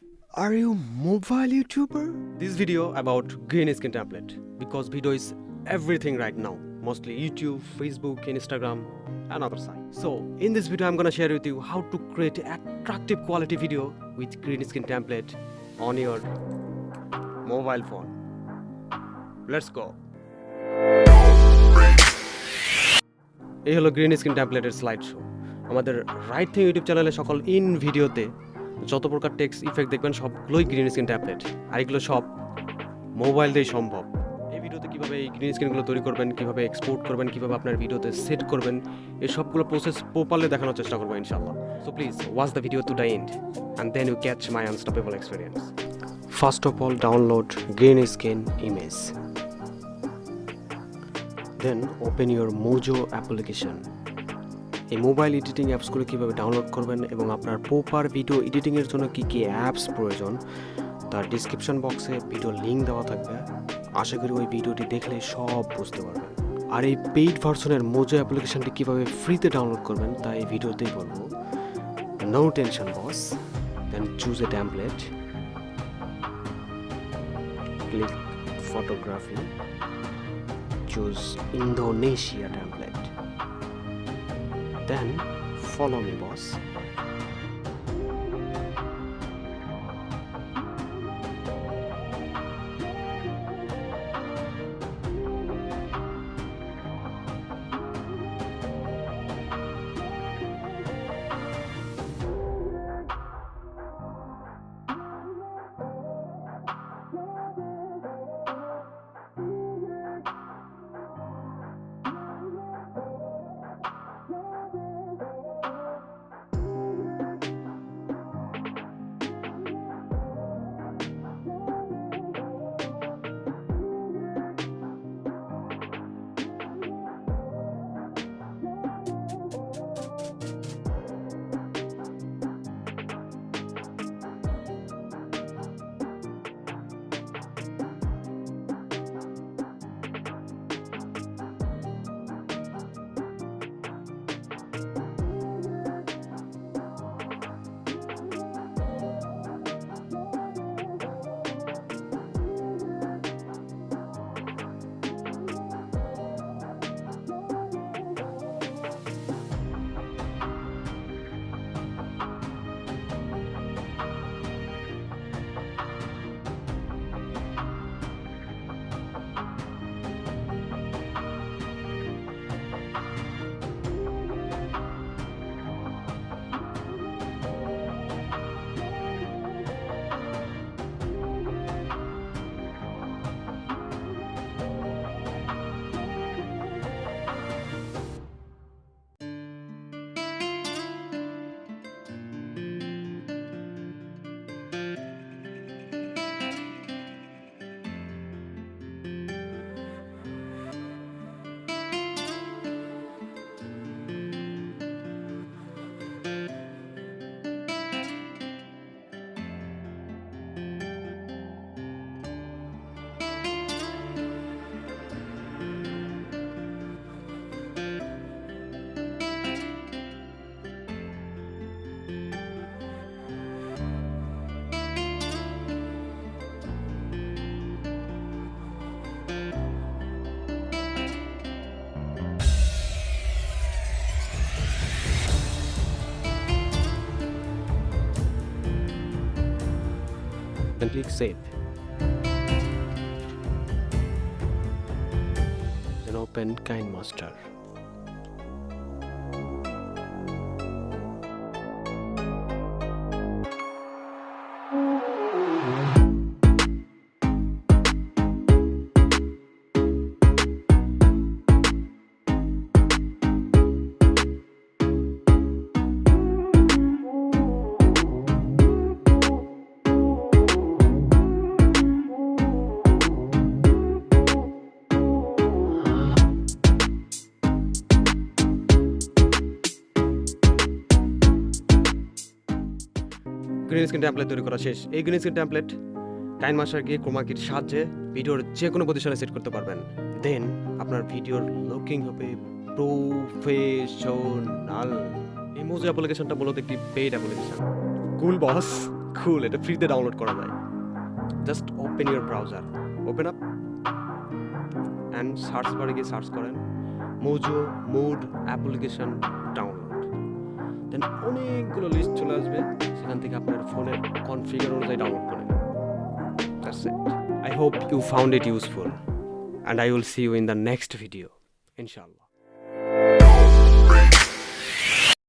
Are you mobile YouTuber? This video about green screen template because video is everything right now, mostly YouTube, Facebook, Instagram and other sites. So in this video I'm gonna share with you how to create attractive quality video with green screen template on your mobile phone. Let's go. এই হলো green screen টেমপ্লেটের slide show. আমাদের right thing YouTube চ্যানেলে সকল in ভিডিওতে যত প্রকার text effect দেখবেন সবগুলোই গ্রিন স্ক্রিন ট্যাবলেট, আর এগুলো সব মোবাইল দিয়েই সম্ভব। এই ভিডিওতে কীভাবে এই গ্রিন স্ক্রিনগুলো তৈরি করবেন, কীভাবে এক্সপোর্ট করবেন, কীভাবে আপনার ভিডিওতে সেট করবেন, এই সবগুলো প্রসেস প্রপারলি দেখানোর চেষ্টা করবো ইনশাআল্লাহ। So please watch the video to the end and then you catch my unstoppable experience. First of all download green screen image, then open your Mojo application. এই মোবাইল এডিটিং অ্যাপসগুলো কীভাবে download করবেন এবং আপনার প্রপার ভিডিও এডিটিংয়ের জন্য কী কী apps প্রয়োজন তার description বক্সে ভিডিও লিঙ্ক দেওয়া থাকবে। আশা করি ওই ভিডিওটি দেখলে সব বুঝতে পারবেন। আর এই পেইড ভার্সনের মোজো অ্যাপ্লিকেশনটি কীভাবে ফ্রিতে ডাউনলোড করবেন তা এই ভিডিওতেই বলবো। No tension boss, then choose a template, click photography, choose Indonesia template, then follow me boss. And click save. Then open KineMaster. Green screen template তৈরি করা শেষ। এই গ্রিন স্ক্রিন টেমপ্লেট কাইনমাস্টার গিয়ে ক্রোমা কির সাহায্যে ভিডিওর যে কোনো পজিশনে সেট করতে পারবেন। দেন আপনার ভিডিওর লুকিং হবে প্রফেশনাল। এই মোজো অ্যাপ্লিকেশনটা মূলত একটি পেইড অ্যাপ্লিকেশন। কুল বস। কুল, এটা ফ্রিতে ডাউনলোড করা যায়। Just open your browser, open up and search বারে গিয়ে সার্চ করেন মোজো মোড অ্যাপ্লিকেশন ডাউনলোড। দেন অনেকগুলো লিস্ট চলে আসবে, সেখান থেকে আপনার ফোনের কনফিগার অনুযায়ী ডাউনলোড করে নেন। That's it. I hope you found it useful, and I will see you in the next video, inshallah.